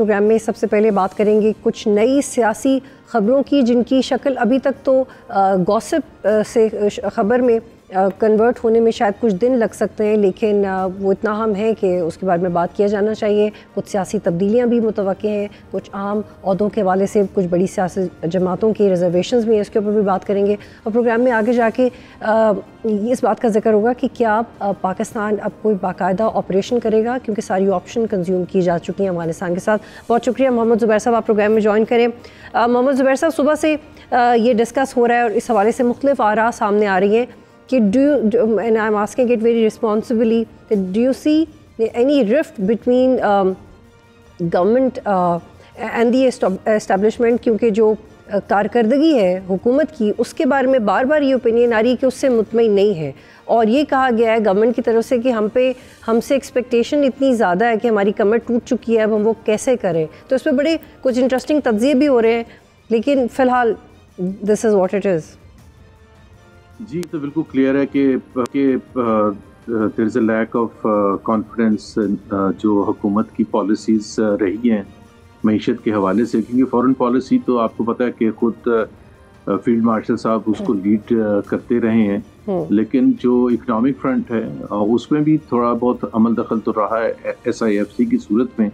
Programme में सबसे पहले बात करेंगे कुछ नई सियासी ख़बरों की, जिनकी शक्ल अभी तक तो गॉसिप से ख़बर में कन्वर्ट होने में शायद कुछ दिन लग सकते हैं, लेकिन वो इतना अहम है कि उसके बारे में बात किया जाना चाहिए। कुछ सियासी तब्दीलियां भी मुतवक्के हैं, कुछ अहम ओहदों के हवाले से कुछ बड़ी सियासी जमातों की रिजर्वेशंस भी हैं, इसके ऊपर भी बात करेंगे। और प्रोग्राम में आगे जाके इस बात का जिक्र होगा कि क्या पाकिस्तान अब कोई बाकायदा ऑपरेशन करेगा, क्योंकि सारी ऑप्शन कंज्यूम की जा चुकी हैं अफगानिस्तान के साथ। बहुत शुक्रिया मोहम्मद ज़ुबैर साहब, आप प्रोग्राम में ज्वाइन करें। मोहम्मद ज़ुबैर साहब, सुबह से ये डिस्कस हो रहा है और इस हवाले से मुख्तलिफ आरा सामने आ रही हैं कि and I'm asking it very responsibly, that do you see any rift between government and the establishment, क्योंकि जो कारकर्दगी है हुकूमत की उसके बारे में बार बार ये ओपिनियन आ रही है कि उससे मुतमईन नहीं है, और ये कहा गया है गवर्नमेंट की तरफ से कि हमसे एक्सपेक्टेशन इतनी ज़्यादा है कि हमारी कमर टूट चुकी है, अब हम वो कैसे करें। तो इस पर बड़े कुछ इंटरेस्टिंग तज्ज़िये भी हो रहे हैं, लेकिन फ़िलहाल this is what it is. जी, तो बिल्कुल क्लियर है कि there is a lack of confidence जो हुकूमत की पॉलिसीज़ रही हैं मईशत के हवाले से, क्योंकि फॉरेन पॉलिसी तो आपको पता है कि खुद फील्ड मार्शल साहब उसको लीड करते रहे हैं, लेकिन जो इकनॉमिक फ्रंट है उसमें भी थोड़ा बहुत अमल दखल तो रहा है SIFC की सूरत में,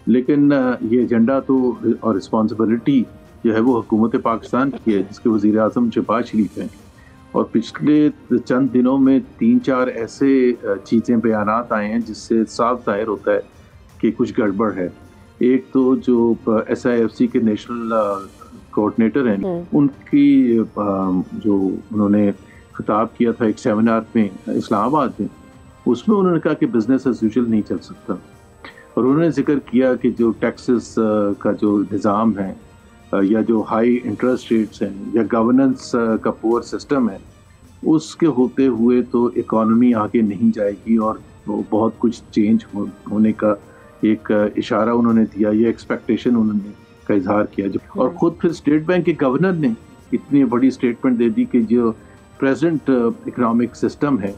लेकिन ये एजेंडा तो और रिस्पॉन्सिबिलिटी जो है वो हुकूमत पाकिस्तान की है, जिसके वज़ीर आज़म शहबाज शरीफ हैं। और पिछले चंद दिनों में 3-4 ऐसे चीज़ें बयानात आए हैं जिससे साफ जाहिर होता है कि कुछ गड़बड़ है। एक तो जो SIFC के नेशनल कोऑर्डिनेटर हैं, उनकी जो उन्होंने खिताब किया था एक सेमिनार में इस्लामाबाद में, उसमें उन्होंने कहा कि बिज़नेस एज यूजुअल नहीं चल सकता, और उन्होंने जिक्र किया कि जो टैक्सेस का जो निज़ाम है या जो हाई इंटरेस्ट रेट्स हैं या गवर्नेंस का पुअर सिस्टम है, उसके होते हुए तो इकॉनमी आगे नहीं जाएगी, और बहुत कुछ चेंज होने का एक इशारा उन्होंने दिया, ये एक्सपेक्टेशन उन्होंने का इजहार किया। और ख़ुद फिर स्टेट बैंक के गवर्नर ने इतनी बड़ी स्टेटमेंट दे दी कि जो प्रेजेंट इकनॉमिक सिस्टम है,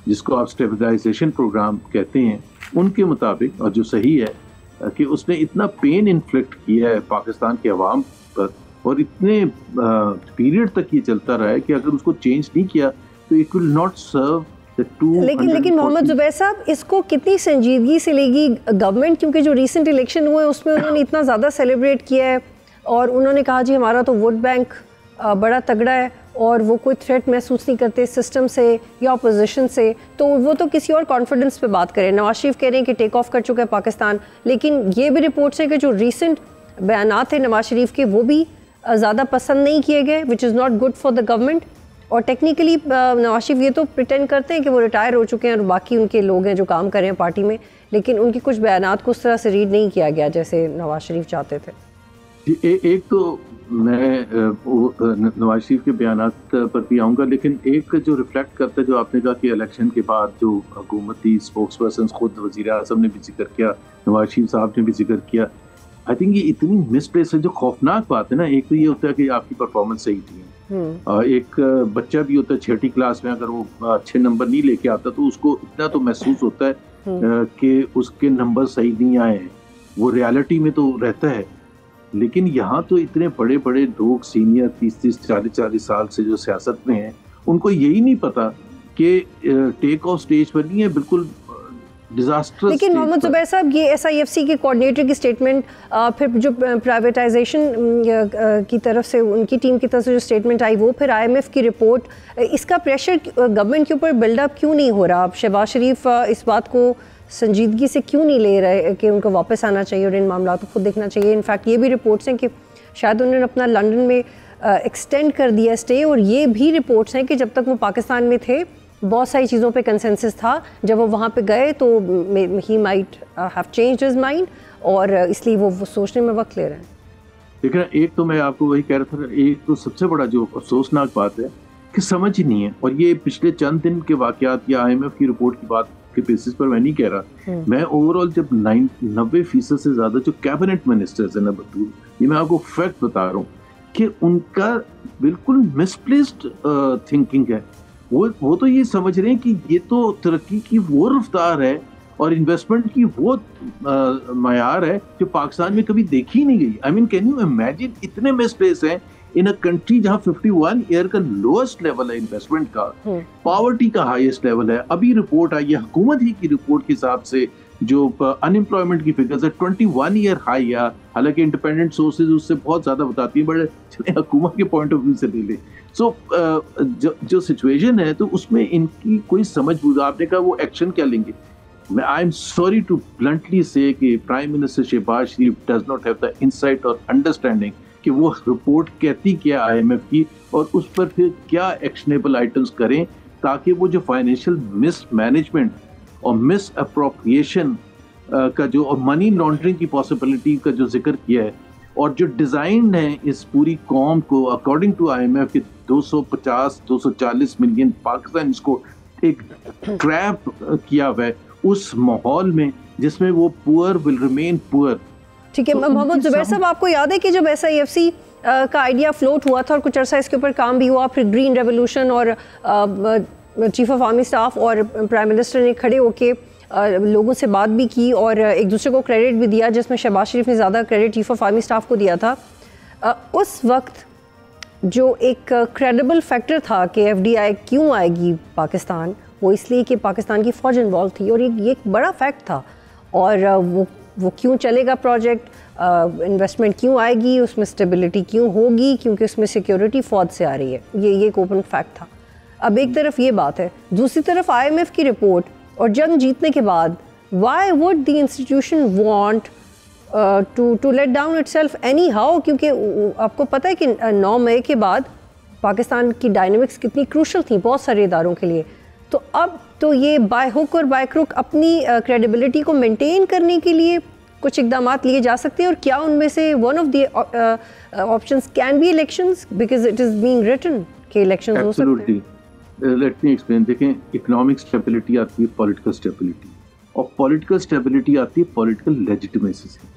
जिसको आप स्टेबलाइजेशन प्रोग्राम कहते हैं, उनके मुताबिक, और जो सही है कि उसने इतना पेन इन्फ्लिक्ट किया है पाकिस्तान के अवाम पर, और इतने पीरियड तक ये चलता रहा है कि अगर उसको चेंज नहीं किया तो it will not serve the two. लेकिन मोहम्मद ज़ुबैर साहब, इसको कितनी संजीदगी से लेगी गवर्नमेंट, क्योंकि जो रिसेंट इलेक्शन हुए उसमें उन्होंने इतना ज़्यादा सेलिब्रेट किया है और उन्होंने कहा जी हमारा तो वोट बैंक बड़ा तगड़ा है और वो कोई थ्रेट महसूस नहीं करते सिस्टम से या अपोजिशन से, तो वो तो किसी और कॉन्फिडेंस पे बात करें। नवाज शरीफ कह रहे हैं कि टेक ऑफ कर चुका है पाकिस्तान, लेकिन ये भी रिपोर्ट्स हैं कि जो रिसेंट बयानात थे नवाज शरीफ के वो भी ज़्यादा पसंद नहीं किए गए, which is not good for the government. और टेक्निकली नवाज शरीफ ये तो प्रिटेंड करते हैं कि वो रिटायर हो चुके हैं और बाकी उनके लोग हैं जो काम कर रहे हैं पार्टी में, लेकिन उनके कुछ बयानात को उस तरह से रीड नहीं किया गया जैसे नवाज शरीफ चाहते थे। एक तो मैं नवाज शरीफ के बयानात पर भी आऊँगा, लेकिन एक जो रिफ्लेक्ट करता है, जो आपने कहा कि इलेक्शन के बाद जो हुकूमती स्पोक्स पर्सन खुद वज़ीर आज़म ने भी जिक्र किया, नवाज शरीफ साहब ने भी जिक्र किया, आई थिंक ये इतनी मिसप्लेस है। जो खौफनाक बात है ना, एक तो ये होता है कि आपकी परफॉर्मेंस सही थी, एक बच्चा भी होता है 6ठी क्लास में, अगर वो अच्छे नंबर नहीं लेके आता तो उसको इतना तो महसूस होता है कि उसके नंबर सही नहीं आए हैं, वो रियलिटी में तो रहता है। लेकिन यहाँ तो इतने बड़े बड़े लोग सीनियर 30-30, 40-40 साल से जो सियासत में हैं, उनको यही नहीं पता कि टेक ऑफ स्टेज पर नहीं है, बिल्कुल डिजास्टर। लेकिन मोहम्मद ज़ुबैर साहब, ये SIFC के कोऑर्डिनेटर की स्टेटमेंट, फिर जो प्राइवेटाइजेशन की तरफ से उनकी टीम की तरफ से जो स्टेटमेंट आई, वो फिर IMF की रिपोर्ट, इसका प्रेशर गवर्नमेंट के ऊपर बिल्डअप क्यों नहीं हो रहा? अब शहबाज शरीफ इस बात को संजीदगी से क्यों नहीं ले रहे कि उनको वापस आना चाहिए और इन मामलों को खुद देखना चाहिए? इनफैक्ट ये भी रिपोर्ट्स हैं कि शायद उन्होंने अपना लंदन में एक्सटेंड कर दिया स्टे, और ये भी रिपोर्ट्स हैं कि जब तक वो पाकिस्तान में थे बहुत सारी चीज़ों पे कंसेंसस था, जब वो वहाँ पे गए तो he might have changed his mind, और इसलिए वो सोचने में वक्त ले रहे हैं। लेकिन एक तो मैं आपको वही कह रहा था, एक तो सबसे बड़ा जो अफसोसनाक बात है कि समझ ही नहीं है, और ये पिछले चंद दिन के वाक़यात या IMF की रिपोर्ट की बात के बेसिस पर मैं नहीं कह रहा, मैं ओवरऑल जब 90% से ज़्यादा जो कैबिनेट मिनिस्टर्स हैं ना बतूल, ये मैं आपको फैक्ट बता रहा हूँ कि उनका बिल्कुल मिसप्लेस्ड थिंकिंग है। वो तो ये समझ रहे हैं कि ये तो तरक्की की वो रफ्तार है और इन्वेस्टमेंट की वो मयार है जो पाकिस्तान में कभी देखी नहीं गई। I mean can you imagine, इतने मिसप्लेस हैं इन अ कंट्री जहां 51 ईयर का लोएस्ट लेवल है इन्वेस्टमेंट का, पॉवर्टी का हाईएस्ट लेवल है। अभी रिपोर्ट आई है हुकूमत ही की रिपोर्ट के हिसाब से जो अनएम्प्लॉयमेंट की फिगर्स है 21 ईयर हाई है। हालांकि इंडिपेंडेंट सोर्सेज उससे बहुत ज्यादा बताती हैं, बट चले हुकूमत के पॉइंट ऑफ व्यू से ले ले। सो जो सिचुएशन है तो उसमें इनकी कोई समझ बुझ, आपने कहा वो एक्शन क्या लेंगे। I am sorry to bluntly say कि prime minister Shahbaz Sharif does not have the insight और अंडरस्टैंडिंग कि वो रिपोर्ट कहती क्या IMF की और उस पर फिर क्या एक्शनेबल आइटम्स करें, ताकि वो जो फाइनेंशियल मिसमैनेजमेंट और मिस अप्रोप्रिएशन का जो और मनी लॉन्ड्रिंग की पॉसिबिलिटी का जो जिक्र किया है और जो डिज़ाइन है इस पूरी कौम को अकॉर्डिंग टू IMF के 250-240 मिलियन पाकिस्तान इसको एक ट्रैप किया हुआ है उस माहौल में जिसमें वो पुअर विल रिमेन पुअर। ठीक है मोहम्मद जुबैर साहब, आपको याद है कि जब SIFC का आइडिया फ्लोट हुआ था और कुछ अर्सा इसके ऊपर काम भी हुआ, फिर ग्रीन रेवोल्यूशन और चीफ ऑफ आर्मी स्टाफ और प्राइम मिनिस्टर ने खड़े होके लोगों से बात भी की और एक दूसरे को क्रेडिट भी दिया, जिसमें शहबाज शरीफ ने ज़्यादा credit chief of army staff को दिया था। उस वक्त जो एक क्रेडिबल फैक्टर था कि FDI क्यों आएगी पाकिस्तान, वो इसलिए कि पाकिस्तान की फ़ौज इन्वॉल्व थी और ये एक बड़ा फैक्ट था। और वो क्यों चलेगा प्रोजेक्ट, इन्वेस्टमेंट क्यों आएगी, उसमें स्टेबिलिटी क्यों होगी, क्योंकि उसमें सिक्योरिटी फ़ौज से आ रही है। ये एक ओपन फैक्ट था। अब एक तरफ ये बात है, दूसरी तरफ IMF की रिपोर्ट और जंग जीतने के बाद why would the institution want to let down itself anyhow, क्योंकि आपको पता है कि 9 मई के बाद पाकिस्तान की डायनेमिक्स कितनी क्रूशल थी बहुत सारे इदारों के लिए। तो अब तो ये बाय हुक और बाय क्रुक अपनी क्रेडिबिलिटी को मेंटेन करने के लिए कुछ इकदाम लिए जा सकते हैं, और क्या उनमें से one of the options can be elections, because it is being written कि इलेक्शंस हो सकते हैं। Let me explain. देखें, इकोनॉमिक स्टेबिलिटी आती है पॉलिटिकल स्टेबिलिटी, और पॉलिटिकल स्टेबिलिटी आती है पॉलिटिकल लेजिटिमेसी से।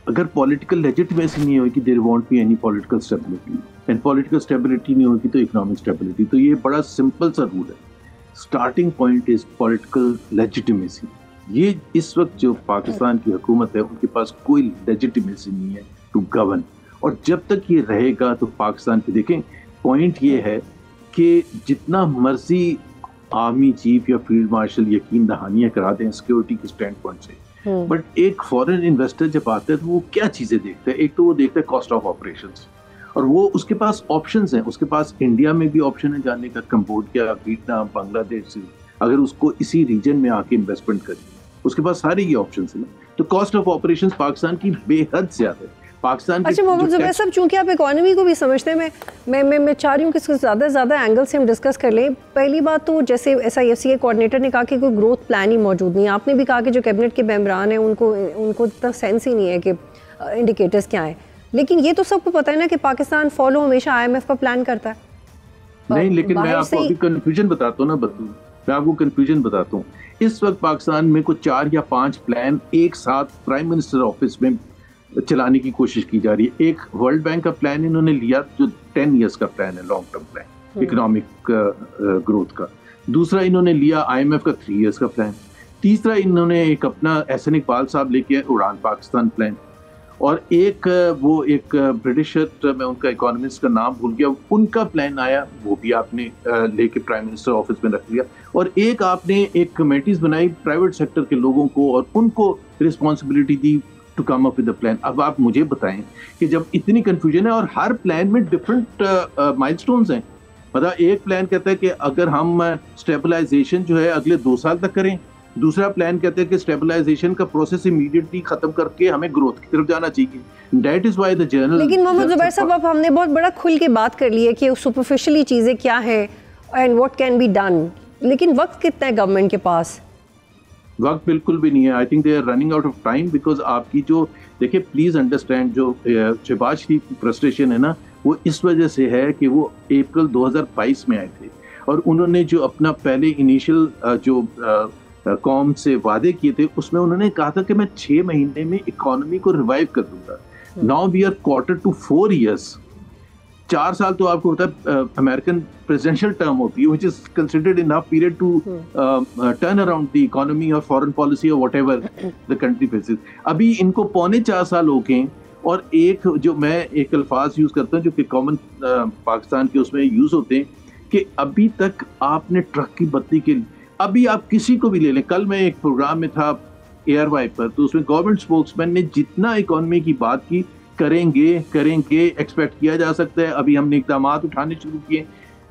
अगर पॉलिटिकल लेजिटिमेसी नहीं होगी, there won't be any political stability, and political stability नहीं होगी तो इकोनॉमिक स्टेबिलिटी। तो ये बड़ा सिंपल सा रूल है, starting point is political legitimacy. ये इस वक्त जो पाकिस्तान की हुकूमत है उनके पास कोई लेजिटिमेसी नहीं है टू गवर्न, और जब तक ये रहेगा तो पाकिस्तान पे देखें पॉइंट ये है कि जितना मर्जी आर्मी चीफ या फील्ड मार्शल यकीन दहानियां करा दें सिक्योरिटी के स्टैंड पॉइंट से, बट एक फॉरेन इन्वेस्टर जब आता है तो वो क्या चीज़ें देखता है। एक तो वो देखता है कॉस्ट ऑफ ऑपरेशंस, और वो उसके पास ऑप्शंस हैं। उसके पास इंडिया में भी ऑप्शन है जाने का, कंबोडिया, वियतनाम, बांग्लादेश से अगर उसको इसी रीजन में आके इन्वेस्टमेंट करें, उसके पास सारे ये ऑप्शंस हैं। तो कॉस्ट ऑफ ऑपरेशंस पाकिस्तान की बेहद ज़्यादा है। पाकिस्तान अच्छा मोहम्मद जुबैर साहब, चूंकि आप इकोनॉमी को भी समझते हैं, मैं चाह रही हूँ कि इसको ज़्यादा से ज़्यादा एंगल से हम डिस्कस कर लें। पहली बात तो जैसे SIFC के कोऑर्डिनेटर ने कहा कि कोई ग्रोथ प्लान ही मौजूद नहीं है। आपने भी कहा कि जो कैबिनेट के मेंबरान हैं उनको इतना सेंस ही नहीं है कि इंडिकेटर्स क्या हैं। लेकिन ये तो सबको पता है ना कि पाकिस्तान फॉलो हमेशा IMF का प्लान करता है। नहीं, लेकिन मैं आपको अभी कंफ्यूजन बताता हूँ ना मैं आपको कंफ्यूजन बताता हूँ। इस वक्त पाकिस्तान में कुछ 4 या 5 प्लान एक साथ प्राइम मिनिस्टर ऑफिस में चलाने की कोशिश की जा रही है। एक वर्ल्ड बैंक का प्लान इन्होंने लिया जो 10 इयर्स का प्लान है, long term plan economic growth का। दूसरा इन्होंने लिया IMF का 3 इयर्स का प्लान। तीसरा इन्होंने एक अपना SN इकबाल साहब लेके आए उड़ान पाकिस्तान प्लान। और एक ब्रिटिशर, मैं उनका इकोनॉमिस्ट का नाम भूल गया, उनका प्लान आया, वो भी आपने लेके प्राइम मिनिस्टर ऑफिस में रख लिया। और एक आपने एक कमेटीज बनाई प्राइवेट सेक्टर के लोगों को और उनको रिस्पॉन्सिबिलिटी दी to come up with the plan. अब आप मुझे बताएं कि जब इतनी कंफ्यूजन है और हर प्लान में डिफरेंट माइलस्टोन्स हैं, मतलब एक प्लान कहता है कि अगर हम स्टेबलाइजेशन जो है अगले 2 साल तक करें, दूसरा प्लान कहते हैं कि स्टेबलाइजेशन का प्रोसेस इमीडिएटली खत्म करके हमें ग्रोथ की तरफ जाना चाहिए। That is why the general. लेकिन मोहम्मद जुबैर साहब, अब हमने बहुत बड़ा खुल के बात कर ली है कि सुपरफिशियली चीज़ें क्या हैं and what can be done, लेकिन वक्त कितना है गवर्नमेंट के पास? वक्त बिल्कुल भी नहीं है। I think they are running out of time, because आपकी जो देखिए, प्लीज अंडरस्टैंड, जो शहबाज शरीफ की फ्रस्ट्रेशन है ना, वो इस वजह से है कि वो अप्रैल 2022 में आए थे और उन्होंने जो अपना पहले इनिशियल जो कौम से वादे किए थे उसमें उन्होंने कहा था कि मैं 6 महीने में इकोनॉमी को रिवाइव कर दूंगा। Now we are quarter to 4 years. 4 साल तो आपको पता है अमेरिकन प्रेसिडेंशियल टर्म होती है, which is considered enough period to turn around the economy और फॉरेन पॉलिसी और व्हाटएवर द कंट्री फेसेस। अभी इनको 4.25 साल हो गए, और एक जो मैं एक अल्फाज यूज करता हूँ जो कि कॉमन पाकिस्तान के उसमें यूज होते हैं कि अभी तक आपने ट्रक की बत्ती के, अभी आप किसी को भी ले लें, कल मैं एक प्रोग्राम में था एयर वाइब पर, तो उसमें गवर्नमेंट स्पोक्समैन ने जितना इकोनॉमी की बात की, करेंगे एक्सपेक्ट किया जा सकता है, अभी हमने इकदाम उठाने शुरू किए।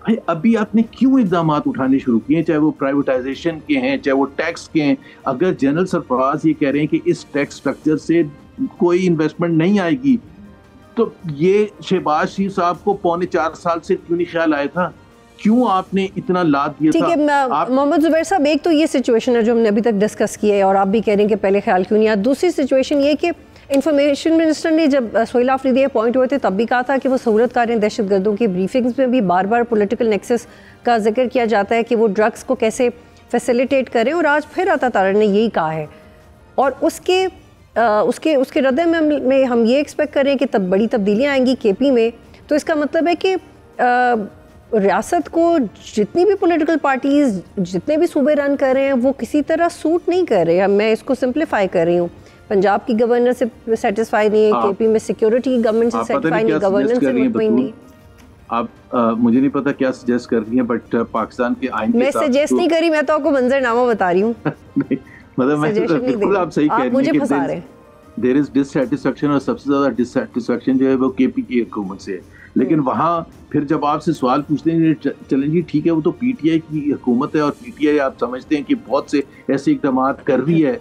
भाई अभी आपने क्यों इकदाम उठाने शुरू किए, चाहे वो प्राइवेटाइजेशन के हैं, चाहे वो टैक्स के हैं। अगर जनरल सरफराज ये कह रहे हैं कि इस टैक्स स्ट्रक्चर से कोई इन्वेस्टमेंट नहीं आएगी, तो ये शहबाज शरीफ साहब को 4.25 साल से क्यों नहीं ख्याल आया था, क्यों आपने इतना लाद दिया था? ठीक है मोहम्मद जुबैर साहब, एक तो ये सिचुएशन है जो हमने अभी तक डिस्कस की है और आप भी कह रहे हैं कि पहले ख्याल क्यों नहीं आया। दूसरी सिचुएशन ये कि इंफॉर्मेशन मिनिस्टर ने जब सोहेल आफरीदी अपॉइंट हुए थे तब भी कहा था कि वो सहूलत कार दहशत गर्दों की ब्रीफिंग्स में भी बार बार पॉलिटिकल नेक्सस का जिक्र किया जाता है कि वो ड्रग्स को कैसे फैसिलिटेट करें, और आज फिर अता तारा ने यही कहा है। और उसके रद्द में हम ये एक्सपेक्ट करें कि तब बड़ी तब्दीलियाँ आएंगी केपी में, तो इसका मतलब है कि रियासत को जितनी भी पॉलिटिकल पार्टीज जितने भी सूबे रन कर रहे हैं वो किसी तरह सूट नहीं कर रहे हैं। मैं इसको सिंप्लीफाई कर रही हूँ, पंजाब की गवर्नर से सेटिस्फाई नहीं है, केपी में सिक्योरिटी गवर्नमेंट से सेटिस्फाई नहीं, गवर्नेंस से मुतमईन नहीं। आप मुझे नहीं पता क्या सजेस्ट कर रही हैं, बट पाकिस्तान के आईन मैं सजेस्ट नहीं करी, मैं तो आपको मंजरनामा बता रही हूँ। मतलब मैं बिल्कुल आप सही कह रही हैं कि देयर इज डिससैटिस्फैक्शन, और सबसे ज्यादा डिससैटिस्फैक्शन जो है वो केपी की हुकूमत से है। लेकिन वहाँ फिर जब आपसे सवाल पूछते हैं, चलें जी ठीक है वो तो पीटीआई की हुकूमत है, और पीटीआई आप समझते हैं कि बहुत से ऐसे इक़दाम कर रही है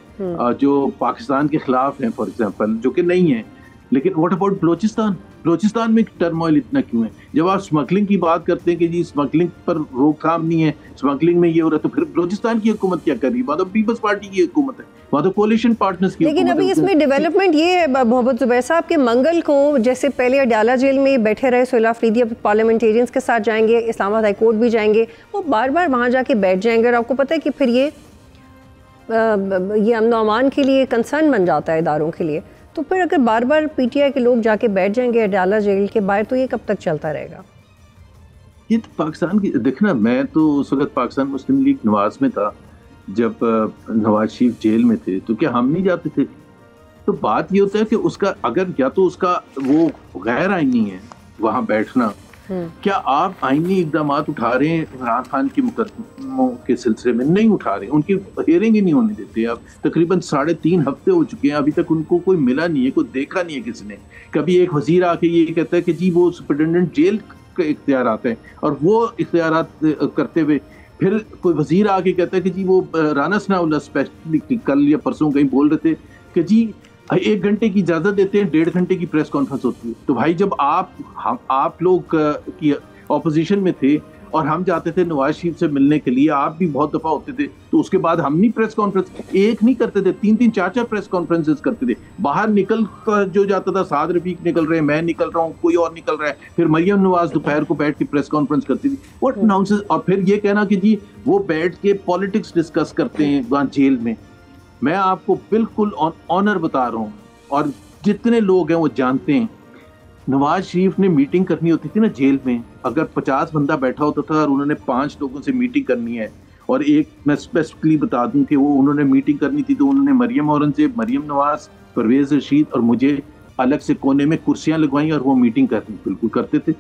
जो पाकिस्तान के खिलाफ हैं, फॉर एग्जांपल, जो कि नहीं है। लेकिन व्हाट अबाउट बलोचिस्तान में टर्मोइल इतना क्यों है? जब आप स्मगलिंग की बात करते हैं कि जी स्मगलिंग पर रोकथाम नहीं है, स्मगलिंग में ये हो रहा है, तो फिर बलोचिस्तान की हुकूमत क्या कर रही है? वहाँ तो पीपल्स पार्टी की हुकूमत है, वहाँ तो कोलिशन पार्टनर्स की। लेकिन अभी इसमें डेवलपमेंट ये है मोहम्मद जुबैर साहब के मंगल को जैसे पहले अडयाला जेल में बैठे रहे सोहेल आफरीदी, अब पार्लियामेंटेरियंस के साथ जाएंगे, इस्लामाबाद हाई कोर्ट भी जाएंगे, वो बार बार वहाँ जाके बैठ जाएंगे, और आपको पता है कि फिर ये अमन अमान के लिए कंसर्न बन जाता है इदारों के लिए। तो फिर अगर बार बार पीटीआई के लोग जाके बैठ जाएंगे अडयाला जेल के बाहर, तो ये कब तक चलता रहेगा? ये तो पाकिस्तान की देखना, मैं तो उस वक्त पाकिस्तान मुस्लिम लीग नवाज में था जब नवाज शरीफ जेल में थे, तो क्या हम नहीं जाते थे? तो बात ये होता है कि उसका अगर या तो उसका वो गैर आईनी है वहाँ बैठना, क्या आप आईनी इकदाम उठा रहे हैं इमरान खान के मुकदमों के सिलसिले में? नहीं उठा रहे, उनकी हियरिंग ही नहीं होने देते। अब तकरीबन 3.5 हफ्ते हो चुके हैं, अभी तक उनको कोई मिला नहीं है, कोई देखा नहीं है किसी ने। कभी एक वजीर आके ये कहता है कि जी वो सुपरिटेंडेंट जेल के इख्तियार आते हैं, और वो इख्तियार करते हुए फिर कोई वजीर आके कहता है कि जी वो राना सनाउल्लाह स्पेशली कल या परसों कहीं बोल रहे थे कि जी 1 घंटे की इजाजत देते हैं, 1.5 घंटे की प्रेस कॉन्फ्रेंस होती है। तो भाई जब आप लोग की ऑपोजिशन में थे और हम जाते थे नवाज शरीफ से मिलने के लिए, आप भी बहुत दफा होते थे, तो उसके बाद हम नहीं प्रेस कॉन्फ्रेंस एक नहीं करते थे, 3-3 4-4 प्रेस कॉन्फ्रेंसेस करते थे। बाहर निकल कर जो जाता था, साद रफीक निकल रहे हैं, मैं निकल रहा हूँ, कोई और निकल रहा है, फिर मरियम नवाज दोपहर को बैठ के प्रेस कॉन्फ्रेंस करती थी। What nonsense. और फिर ये कहना कि जी वो बैठ के पॉलिटिक्स डिस्कस करते हैं वहाँ जेल में। मैं आपको बिल्कुल ऑनर बता रहा हूँ, और जितने लोग हैं वो जानते हैं, नवाज शरीफ ने मीटिंग करनी होती थी ना जेल में, अगर 50 बंदा बैठा होता था और उन्होंने 5 लोगों से मीटिंग करनी है, और एक मैं स्पेसिफिकली बता दूं कि वो उन्होंने मीटिंग करनी थी, तो उन्होंने मरियम औरंगजेब, मरियम नवाज, परवेज रशीद और मुझे अलग से कोने में कुर्सियां लगवाई और वो मीटिंग करनी बिल्कुल करते थे।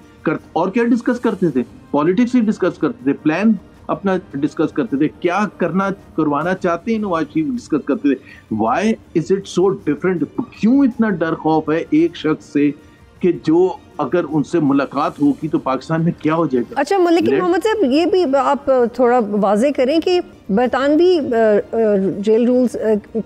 और क्या डिस्कस करते थे? पॉलिटिक्स ही डिस्कस करते थे, प्लान अपना डिस्कस करते थे, क्या करवाना चाहते हैं नवाज शरीफ डिस्कस करते थे। Why is it so different? क्यों इतना डर खौफ है एक शख्स से कि जो अगर उनसे मुलाकात होगी तो पाकिस्तान में क्या हो जाएगा? अच्छा, लेकिन मोहम्मद साहब ये भी आप थोड़ा वाजे करें कि बरतानवी जेल रूल्स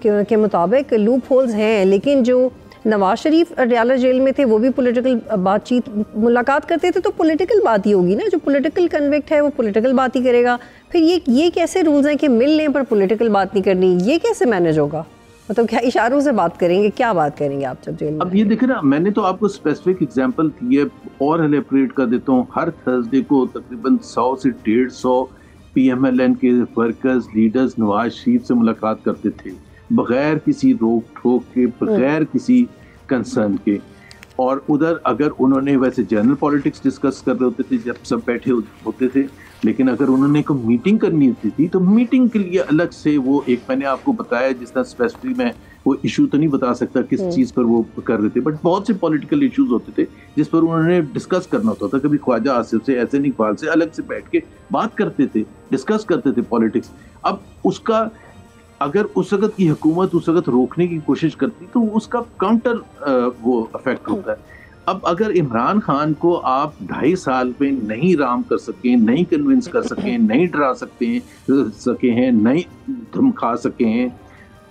के मुताबिक लूप होल्स हैं, लेकिन जो नवाज शरीफ अडयाला जेल में थे वो भी पॉलिटिकल बातचीत मुलाकात करते थे, तो पॉलिटिकल बात ही होगी ना, जो पॉलिटिकल कन्विक्ट है वो पॉलिटिकल बात ही करेगा। फिर ये कैसे रूल्स हैं कि मिलने पर पॉलिटिकल बात नहीं करनी? ये कैसे मैनेज होगा? मतलब क्या इशारों से बात करेंगे? क्या बात करेंगे आप जब जेल में? अब ये देखें ना, मैंने तो आपको स्पेसिफिक एग्जांपल दी है और एलेबरेट कर देता हूँ। हर थर्सडे को तकरीबन 100 से 150 PMLN के वर्कर्स लीडर्स नवाज शरीफ से मुलाकात करते थे, बगैर किसी रोक ठोक के, बगैर किसी कंसर्न के। और उधर अगर उन्होंने वैसे जनरल पॉलिटिक्स डिस्कस कर रहे होते थे जब सब बैठे होते थे, लेकिन अगर उन्होंने कोई मीटिंग करनी होती थी तो मीटिंग के लिए अलग से वो एक, मैंने आपको बताया जिस तरह स्पेसिफिक में वो इशू तो नहीं बता सकता किस चीज़ पर वो कर रहे थे, बट बहुत से पॉलिटिकल इश्यूज होते थे जिस पर उन्होंने डिस्कस करना होता था। कभी ख्वाजा आसिफ से, एहसन इकबाल से अलग से बैठ के बात करते थे, डिस्कस करते थे पॉलिटिक्स। अब उसका अगर उस वक्त की हुकूमत उस वक्त रोकने की कोशिश करती तो उसका काउंटर वो इफेक्ट होता है। अब अगर इमरान खान को आप 2.5 साल में नहीं राम कर सके, नहीं कन्विंस कर सके, नहीं डरा सके हैं, नहीं धमका सके हैं,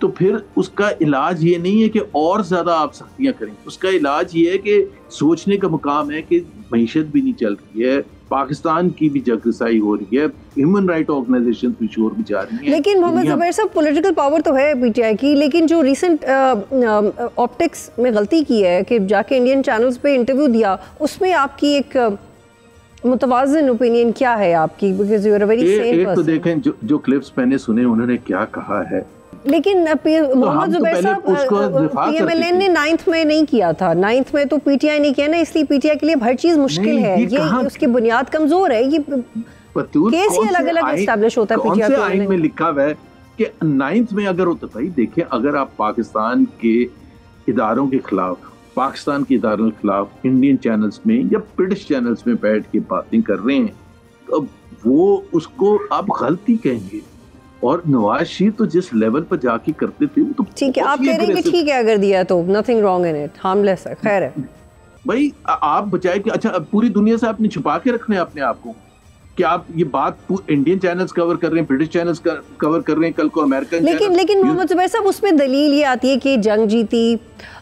तो फिर उसका इलाज ये नहीं है कि और ज़्यादा आप सख्तियाँ करें। उसका इलाज ये है कि सोचने का मुकाम है कि मईशत भी नहीं चल रही है, पाकिस्तान की भी जगरसाई हो रही है, ह्यूमन राइट ऑर्गेनाइजेशन भी शोर भी जा रही हैं। लेकिन मोहम्मद ज़ुबैर साहब, पॉलिटिकल पावर तो है पीटीआई की, लेकिन जो रिसेंट ऑप्टिक्स में गलती की है कि जाके इंडियन चैनल्स पे इंटरव्यू दिया, उसमें आपकी एक मुतवाज़िन ओपिनियन क्या है आपकी? Because you are a very same person. तो देखें जो क्लिप्स मैंने सुने उन्होंने क्या कहा है, लेकिन मोहम्मद ज़ुबैर साहब पीएमएलएन ने 9th में नहीं किया था, 9th में तो पीटीआई ने किया ना, इसलिए पीटीआई के लिए हर चीज़ मुश्किल है, ये उसकी बुनियाद कमज़ोर है। ये केस ही अलग-अलग एस्टैब्लिश होता है पीटीआई के आइन में लिखा हुआ है कि 9th में अगर होता भाई, देखें अगर आप पाकिस्तान के इदारों के खिलाफ, पाकिस्तान के इदारों के खिलाफ इंडियन चैनल्स में या ब्रिटिश चैनल्स में बैठ के बातें कर रहे हैं, तो वो उसको आप गलती कहेंगे। और नवाज शरीफ तो जिस लेवल पर जाके करते थे वो तो ठीक है, आप कह रहे हैं कि ठीक है अगर दिया तो nothing wrong in it, harmless है, खैर है भाई। आप बचाए कि अच्छा पूरी दुनिया से आपने छुपा के रखना है अपने आप को कि आप ये बात इंडियन चैनल्स कवर कर रहे हैं, ब्रिटिश चैनल्स कवर कर रहे हैं, कल को अमेरिकन। लेकिन मोहम्मद ज़ुबैर साहब, उसमें दलील ये आती है कि जंग जीती,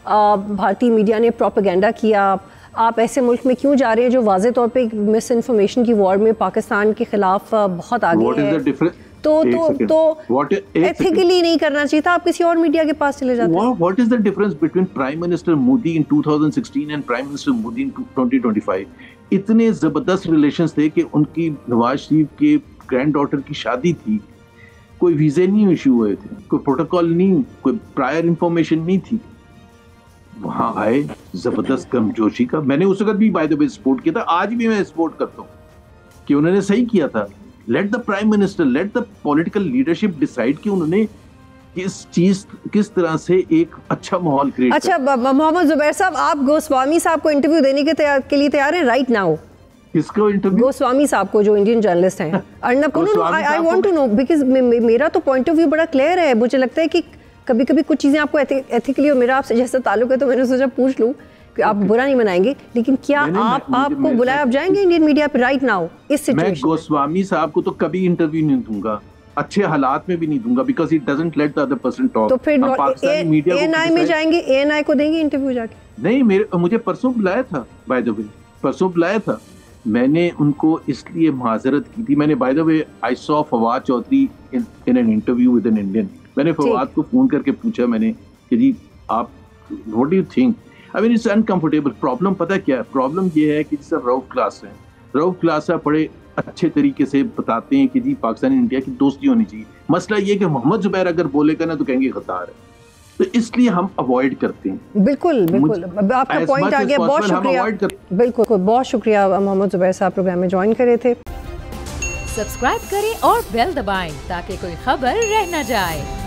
भारतीय मीडिया ने प्रोपेगेंडा किया, आप ऐसे मुल्क में क्यों जा रहे हैं जो वाज़े तौर पे मिस इन्फॉर्मेशन की वॉर में पाकिस्तान के खिलाफ बहुत आगे है। तो एथिकली नहीं करना चाहिए था, आप किसी और मीडिया के पास चले जाते हैं। What is the difference between Prime Minister Modi in 2016 and Prime Minister Modi in 2025? इतने जबरदस्त रिलेशंस थे कि उनकी नवाज शरीफ के ग्रैंड डॉटर की शादी थी, कोई वीज़े नहीं इशू हुए थे, कोई प्रोटोकॉल नहीं, कोई प्रायर इंफॉर्मेशन नहीं थी। वहाँ आए जबरदस्त गर्मजोशी का, मैंने उस वक्त भी बाय द वे सपोर्ट किया था, आज भी मैं सपोर्ट करता हूँ कि उन्होंने सही किया था। Let the prime minister, let the political leadership decide कि उन्होंने किस तरह से एक अच्छा माहौल क्रिएट। अच्छा मोहम्मद ज़ुबैर साहब, आप गोस्वामी साहब को इंटरव्यू देने के लिए तैयार हैं राइट नाउ? किसको इंटरव्यू? गोस्वामी साहब को, जो इंडियन जर्नलिस्ट हैं। अर्नब को I want to know, because मेरा तो पॉइंट ऑफ व्यू बड़ा क्लियर है। मुझे लगता है कि कभी कभी कुछ चीज़ें आपको एथिकली, और मेरा आपसे जैसा ताल्लुक है तो मैंने सोचा पूछ लूँ कि आप बुरा नहीं मनाएंगे, लेकिन क्या आपको बुलाया, आप जाएंगे इंडियन मीडिया पे राइट नाउ इस सिचुएशन? मैं गोस्वामी साहब को तो कभी इंटरव्यू नहीं दूंगा, अच्छे हालात में भी नहीं दूंगा, because he doesn't let the other person talk. तो फिर एएनआई में जाएंगे, एएनआई को देंगे इंटरव्यू जाके? नहीं, मुझे परसों बुलाया था, बाय द वे परसों बुलाया था, मैंने उनको इसलिए माजरत की थी। मैंने by the way I saw Fawad Chaudhry in an interview with an Indian. मैंने फवाद को फोन करके पूछा मैंने कि जी आप what do you think, I mean it's uncomfortable. Problem पता क्या है? प्रॉब्लम ये है कि जैसे रऊफ क्लास है, रऊफ क्लास है बड़े अच्छे तरीके से बताते हैं कि जी पाकिस्तान इंडिया की दोस्ती होनी चाहिए। मसला ये कि मोहम्मद ज़ुबैर अगर बोलेगा ना तो कहेंगे गद्दार है, तो इसलिए हम अवॉइड करते हैं। बिल्कुल आपका पॉइंट आ गया, बहुत शुक्रिया। बिल्कुल बहुत शुक्रिया मोहम्मद ज़ुबैर साहब प्रोग्राम में ज्वाइन करे थे। सब्सक्राइब करें और बेल दबाएं ताकि कोई खबर रह न जाए।